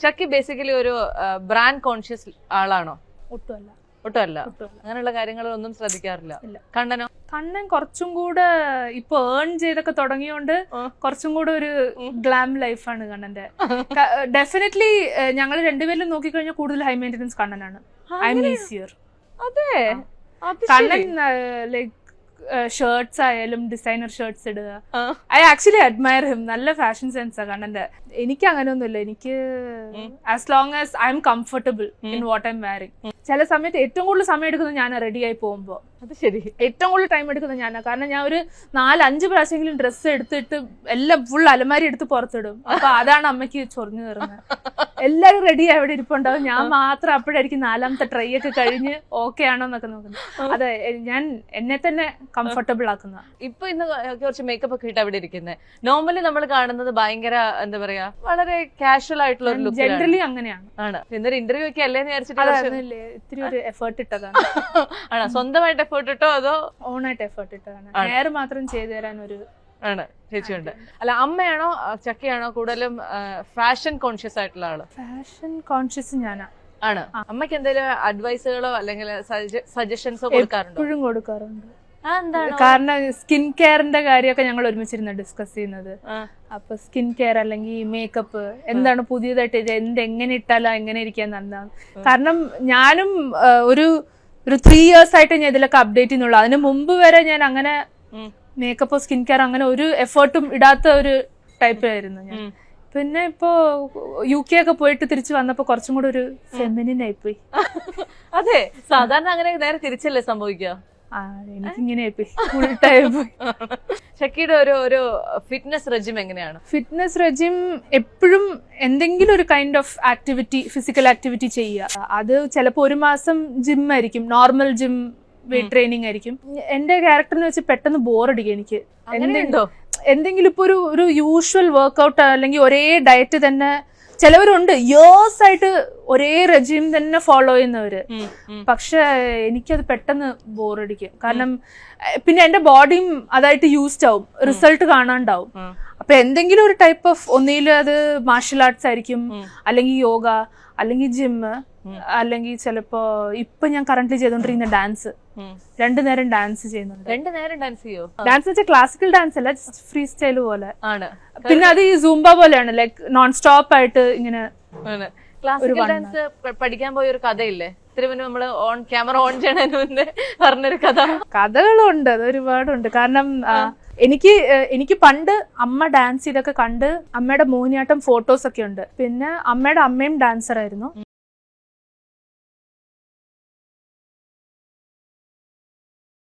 ചക്കി basically ഒരു brand conscious ആളാണോ? ഒട്ടുമല്ല. ഒട്ടുമല്ല. അങ്ങനെയുള്ള കാര്യങ്ങളൊന്നും ശ്രദ്ധിക്കാറില്ല. കണ്ണനോ? കണ്ണൻ കുറച്ചും കൂടെ ഇപ്പൊ ഏൺ ചെയ്തൊക്കെ തുടങ്ങിയോണ്ട് കുറച്ചും കൂടെ ഒരു ഗ്ലാം ലൈഫാണ് കണ്ണന്റെ. ഡെഫിനറ്റ്ലി ഞങ്ങൾ രണ്ടുപേരും നോക്കിക്കഴിഞ്ഞാൽ കൂടുതൽ ഹൈ മെയിൻ്റെനൻസ് കണ്ണനാണ്. I am easier. അതെ, കണ്ണൻ ലൈക്ക് ഷർട്ട്സ് ആയാലും ഡിസൈനർ ഷർട്ട്സ് ഇടുക. I actually admire him. നല്ല ഫാഷൻ സെൻസാ കണ്ണന്റെ. എനിക്ക് അങ്ങനെയൊന്നുമില്ല. എനിക്ക് as long as I am comfortable in what I am wearing. ചില സമയത്ത് ഏറ്റവും കൂടുതൽ സമയം എടുക്കുന്നത് ഞാൻ റെഡി ആയി പോകുമ്പോ. അത് ശരി. ഏറ്റവും കൂടുതൽ ടൈം എടുക്കുന്നത് ഞാനാ. കാരണം ഞാൻ ഒരു 4-5 പ്രാവശ്യമെങ്കിലും ഡ്രസ്സ് എടുത്തിട്ട് എല്ലാം ഫുൾ അലമാരി എടുത്ത് പുറത്തിടും. അപ്പൊ അതാണ് അമ്മയ്ക്ക് ചൊറിഞ്ഞു കയറുന്നത്. എല്ലാരും റെഡി അവിടെ ഇരിപ്പുണ്ടാവും, ഞാൻ മാത്രം അപ്പോഴായിരിക്കും 4ാമത്തെ ട്രൈ ഒക്കെ കഴിഞ്ഞ് ഓക്കെ ആണോ എന്നൊക്കെ നോക്കുന്നത്. അതെ, ഞാൻ എന്നെ തന്നെ കംഫർട്ടബിൾ ആക്കുന്ന. ഇപ്പൊ ഇന്ന് കുറച്ച് മേക്കപ്പ് ഒക്കെ ഇട്ട് അവിടെ ഇരിക്കുന്നത്. നോർമലി നമ്മൾ കാണുന്നത് ഭയങ്കര എന്താ പറയാ, വളരെ കാഷ്വൽ ആയിട്ടുള്ള ഒരു ലുക്ക്. ജനറലി അങ്ങനെയാണ്. ആണ്. ഇന്നൊരു ഇന്റർവ്യൂ ഒക്കെ അല്ലേന്ന് വിചാരിച്ചിട്ട് ഇത്തിരി ഒരു എഫേർട്ട് ഇട്ടതാണ്. ആണോ? സ്വന്തമായിട്ട് എഫേർട്ട് ഇട്ടോ അതോ ഓണായിട്ട് എഫേർട്ട് ഇട്ടതാണ്? ഹെയർ മാത്രം ചെയ്തു തരാൻ ഒരു ആണ് ചേച്ചിയുണ്ട്. അല്ല, അമ്മയാണോ ചക്കയാണോ കൂടുതലും ഫാഷൻ കോൺഷ്യസ് ആയിട്ടുള്ള ആള്? ഫാഷൻ കോൺഷ്യസ് ഞാനാ. ആണ്. അമ്മയ്ക്ക് എന്തെങ്കിലും അഡ്വൈസുകളോ അല്ലെങ്കിൽ സജഷൻസോ കൊടുക്കാറുണ്ടോ? എപ്പോഴും കൊടുക്കാറുണ്ട്. എന്താണ്? കാരണം സ്കിൻ കെയറിന്റെ കാര്യമൊക്കെ ഞങ്ങൾ ഒരുമിച്ചിരുന്ന് ഡിസ്കസ് ചെയ്യുന്നത്. അപ്പൊ സ്കിൻ കെയർ അല്ലെങ്കിൽ മേക്കപ്പ് എന്താണ് പുതിയതായിട്ട് എങ്ങനെ ഇട്ടാലോ എങ്ങനെ ഇരിക്കാൻ നന്നാണ്. കാരണം ഞാനും ഒരു 3 years ആയിട്ട് ഞാൻ ഇതിലൊക്കെ അപ്ഡേറ്റ് ചെയ്യുന്നുള്ളൂ. അതിന് മുമ്പ് വരെ ഞാൻ അങ്ങനെ മേക്കപ്പോ സ്കിൻ കെയർ അങ്ങനെ ഒരു എഫേർട്ടും ഇടാത്ത ഒരു ടൈപ്പായിരുന്നു ഞാൻ. പിന്നെ ഇപ്പോ UK ഒക്കെ പോയിട്ട് തിരിച്ചു വന്നപ്പോ കുറച്ചും കൂടെ ഒരു ഫെമിനിൻ ആയിപ്പോയി. അതെ, സാധാരണ അങ്ങനെ നേരെ തിരിച്ചല്ലേ സംഭവിക്കുക? എനിക്കിങ്ങനെ ആയിപ്പോയി, ഫുൾ ടൈം പോയി. ഷക്കിയുടെ ഒരു ഫിറ്റ്നസ് റെജിം എങ്ങനെയാണ്? ഫിറ്റ്നസ് റെജിം എപ്പോഴും എന്തെങ്കിലും ഒരു kind of activity, physical activity ചെയ്യുക. അത് ചിലപ്പോൾ ഒരു മാസം ജിം ആയിരിക്കും, നോർമൽ ജിം വെയിറ്റ് ട്രെയിനിങ് ആയിരിക്കും. എന്റെ ക്യാരക്ടറിനെ വെച്ച് പെട്ടെന്ന് ബോറടിക്കും എനിക്ക്. എന്തെങ്കിലും ഇപ്പൊ ഒരു യൂഷ്വൽ വർക്ക്ഔട്ട് അല്ലെങ്കിൽ ഒരേ ഡയറ്റ് തന്നെ. ചിലവരുണ്ട് ഇയേഴ്സ് ആയിട്ട് ഒരേ റെജിം തന്നെ ഫോളോ ചെയ്യുന്നവര്. പക്ഷെ എനിക്കത് പെട്ടെന്ന് ബോറടിക്കും. കാരണം പിന്നെ എന്റെ ബോഡിയും അതായിട്ട് യൂസ്ഡ് ആവും, റിസൾട്ട് കാണാണ്ടാവും. അപ്പൊ എന്തെങ്കിലും ഒരു ടൈപ്പ് ഓഫ്, ഒന്നിലും അത് മാർഷൽ ആർട്സ് ആയിരിക്കും, അല്ലെങ്കിൽ യോഗ, അല്ലെങ്കിൽ ജിമ്മ്, അല്ലെങ്കിൽ ചിലപ്പോ ഇപ്പൊ ഞാൻ കറന്റ്ലി ചെയ്തോണ്ടിരിക്കുന്ന ഡാൻസ്. 2 നേരം ഡാൻസ് ചെയ്യുന്നുണ്ട്. 2 നേരം ഡാൻസ് ചെയ്യോ? ഡാൻസ് വെച്ചാൽ ക്ലാസിക്കൽ ഡാൻസ് അല്ല, ഫ്രീ സ്റ്റൈൽ പോലെ ആണ്. പിന്നെ അത് ഈ സൂംബ പോലെയാണ്, ലൈക്ക് നോൺ സ്റ്റോപ്പ് ആയിട്ട് ഇങ്ങനെ. ക്ലാസിക്കൽ ഡാൻസ് പഠിക്കാൻ പോയ ഒരു കഥയില്ലേ? തിരുവനന്തപുരം നമ്മള് ക്യാമറ ഓൺ ചെയ്യണതിന് മുന്നേ പറഞ്ഞൊരു കഥകളുണ്ട്. അത് ഒരുപാടുണ്ട്. കാരണം എനിക്ക് പണ്ട് അമ്മ ഡാൻസ് ചെയ്തൊക്കെ കണ്ട് അമ്മയുടെ മോഹിനിയാട്ടം ഫോട്ടോസ് ഒക്കെ ഉണ്ട്. പിന്നെ അമ്മയുടെ അമ്മയും ഡാൻസർ ആയിരുന്നു.